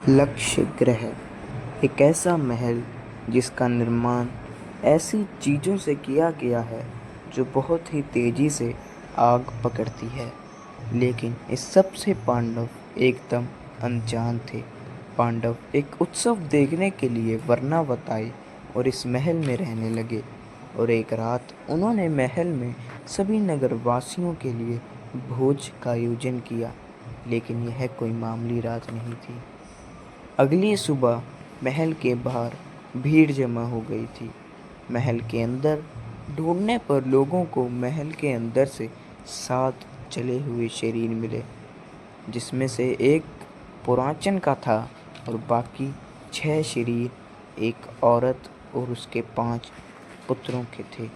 लक्ष्य ग्रह एक ऐसा महल जिसका निर्माण ऐसी चीज़ों से किया गया है जो बहुत ही तेज़ी से आग पकड़ती है। लेकिन इस सब से पांडव एकदम अनजान थे। पांडव एक उत्सव देखने के लिए वरनावत आए और इस महल में रहने लगे। और एक रात उन्होंने महल में सभी नगरवासियों के लिए भोज का आयोजन किया। लेकिन यह कोई मामूली रात नहीं थी। अगली सुबह महल के बाहर भीड़ जमा हो गई थी। महल के अंदर ढूंढने पर लोगों को महल के अंदर से 7 जले हुए शरीर मिले, जिसमें से एक पुराचन का था और बाकी 6 शरीर एक औरत और उसके 5 पुत्रों के थे।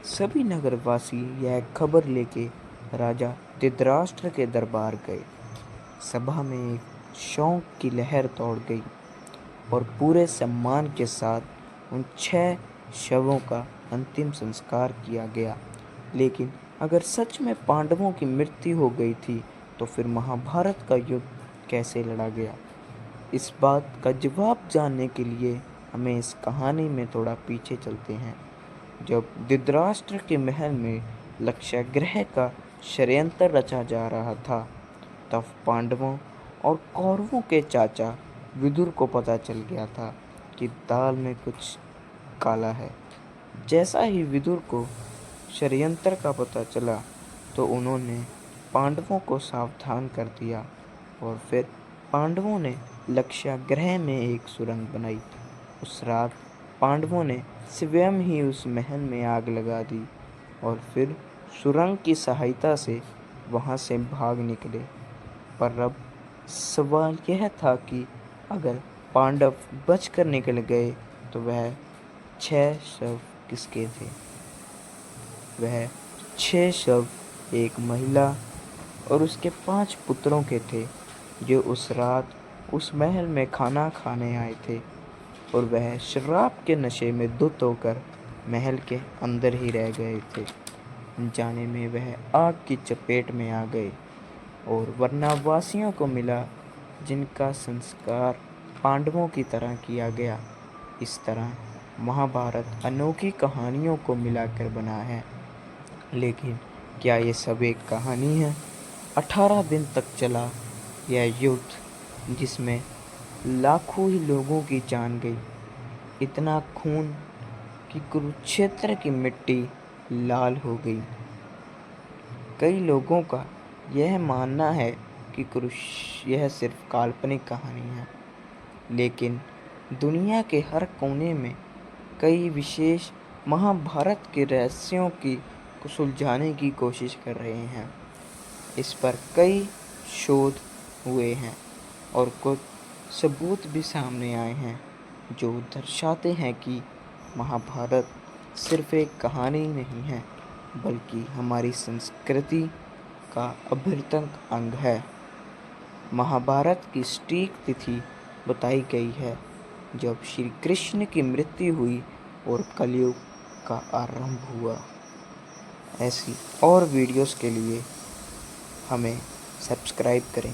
सभी नगरवासी यह खबर लेके राजा धृतराष्ट्र के दरबार गए। सभा में एक शोक की लहर दौड़ गई और पूरे सम्मान के साथ उन 6 शवों का अंतिम संस्कार किया गया। लेकिन अगर सच में पांडवों की मृत्यु हो गई थी तो फिर महाभारत का युद्ध कैसे लड़ा गया? इस बात का जवाब जानने के लिए हमें इस कहानी में थोड़ा पीछे चलते हैं। जब धृतराष्ट्र के महल में लक्षागृह का षड्यंत्र रचा जा रहा था, तब पांडवों और कौरवों के चाचा विदुर को पता चल गया था कि दाल में कुछ काला है। जैसा ही विदुर को षड्यंत्र का पता चला तो उन्होंने पांडवों को सावधान कर दिया और फिर पांडवों ने लक्षागृह में एक सुरंग बनाई। उस रात पांडवों ने स्वयं ही उस महल में आग लगा दी और फिर सुरंग की सहायता से वहां से भाग निकले। पर अब सवाल यह था कि अगर पांडव बचकर निकल गए तो वह 6 शव किसके थे? वह 6 शव एक महिला और उसके 5 पुत्रों के थे, जो उस रात उस महल में खाना खाने आए थे और वह शराब के नशे में धुत होकर महल के अंदर ही रह गए थे। जाने में वह आग की चपेट में आ गए और वरनावासियों को मिला, जिनका संस्कार पांडवों की तरह किया गया। इस तरह महाभारत अनोखी कहानियों को मिलाकर बना है। लेकिन क्या ये सब एक कहानी है? 18 दिन तक चला यह युद्ध, जिसमें लाखों ही लोगों की जान गई। इतना खून कि कुरुक्षेत्र की मिट्टी लाल हो गई। कई लोगों का यह मानना है कि यह सिर्फ काल्पनिक कहानी है, लेकिन दुनिया के हर कोने में कई विशेष महाभारत के रहस्यों को सुलझाने की कोशिश कर रहे हैं। इस पर कई शोध हुए हैं और कुछ सबूत भी सामने आए हैं जो दर्शाते हैं कि महाभारत सिर्फ एक कहानी नहीं है, बल्कि हमारी संस्कृति का अभिन्न अंग है। महाभारत की सटीक तिथि बताई गई है जब श्री कृष्ण की मृत्यु हुई और कलयुग का आरंभ हुआ। ऐसी और वीडियोस के लिए हमें सब्सक्राइब करें।